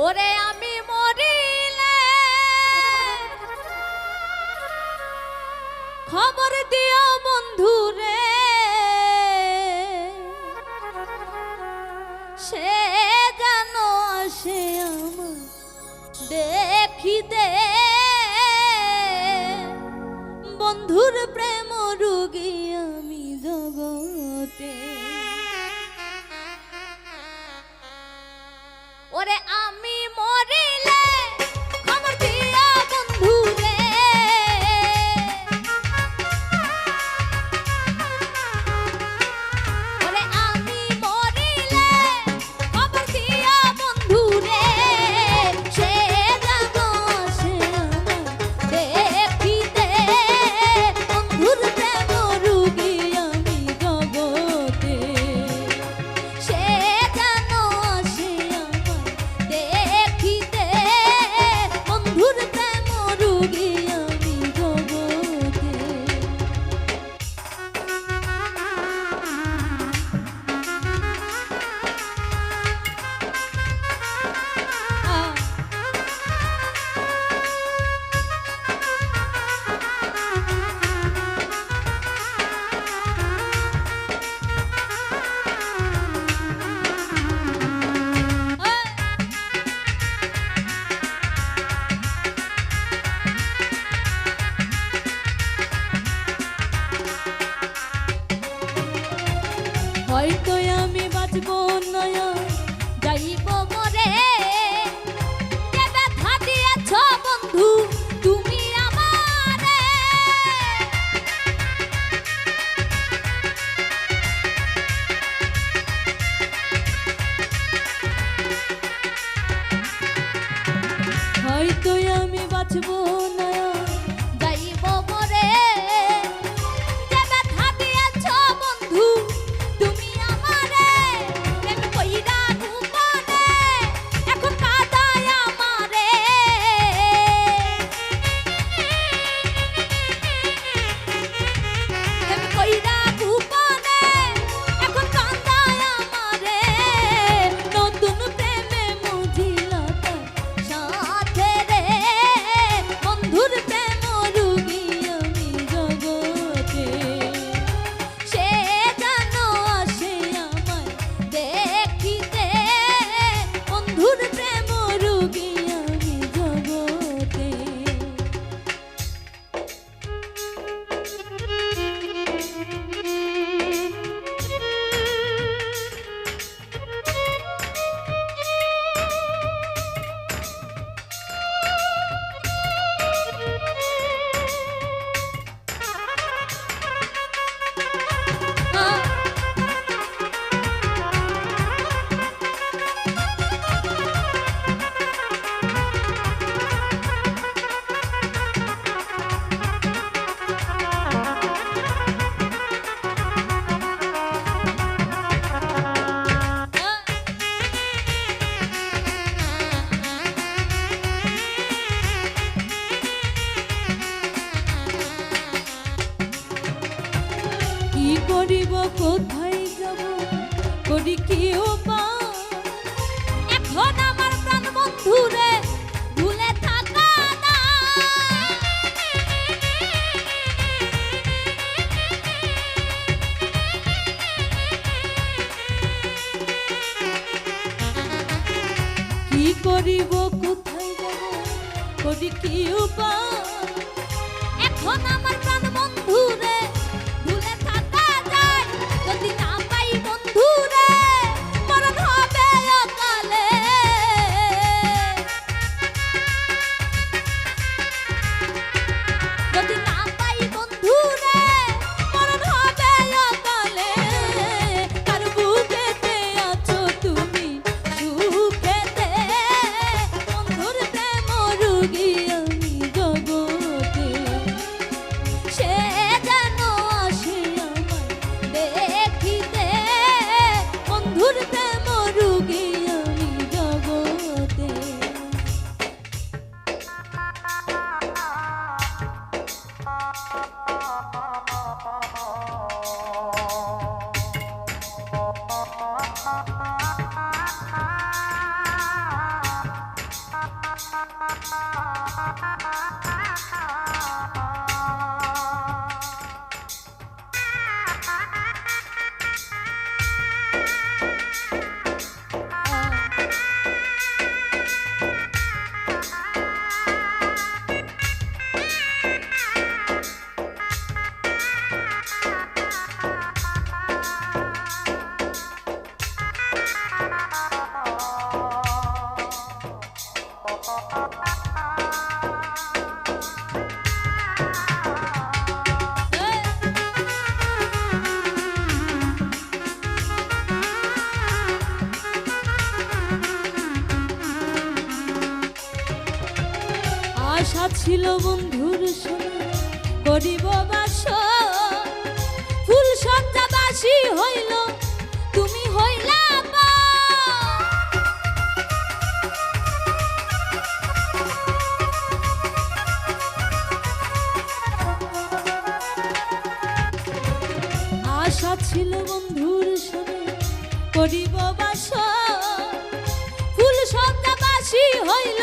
ওরে আমি মরিলে খবর দিও বন্ধু রে, সে যেন আসে আমার দেখিতে। বন্ধুর প্রেম রোগী আমি জগতে। ওরে আমি মরিলে খবর দিয়া বন্ধু রে, ওরে আমি মরিলে খবর দিয়া বন্ধু রে, সে যেন আসে আমার দেখিতে। বন্ধুর প্রেম রোগী আমি জগতে, সে যেন আসে আমার দেখিতে। বন্ধুর প্রেম রোগী আমি জগতে। হয়তো আমি বাঁচব নয় যাইব মরে, যে ব্যথা দিয়েছ বন্ধু তুমি আমারে। হয়তো আমি বাঁচব নয় যাইব মরে, যে ব্যথা দিয়েছ বন্ধু তুমি আমারে। প্রেম কইরা গোপনে এখন কাঁদায় আমারে। প্রেম কইরা গোপনে এখন কাঁদায় আমারে। নতুন প্রেমে মুজিলা তার সাথে রে। বন্ধুর প্রেম রোগী আমি জগতে, সে যেন আসে আমায় দেখিতে। বন্ধুর প্রেম রোগী আমি জগতে। কি করিব কোথায় যাব করি কি উপায়? এখন আমার প্রাণ বন্ধু রে ভুলে থাকা না। কি করিব কোথায় যাব করি কি উপায়? এখন আমার প্রাণ বন্ধু রে ভুলে থাকা যায়। যদি না পাই বন্ধু রে মরণ হবে অকালে। যদি না পাই বন্ধু রে মরণ হবে অকালে। কার বুকেতে আছো তুমি সুখেতে। বন্ধুর প্রেম রোগী আমি জগতে, সে আশা ছিল বন্ধুর সঙ্গে করিব বাস, ফুল সজ্জাবাসী হইল তুমি হইলা মা। আশা ছিল বন্ধুর সঙ্গে করিব বাস, ফুল সজ্জাবাসী হইল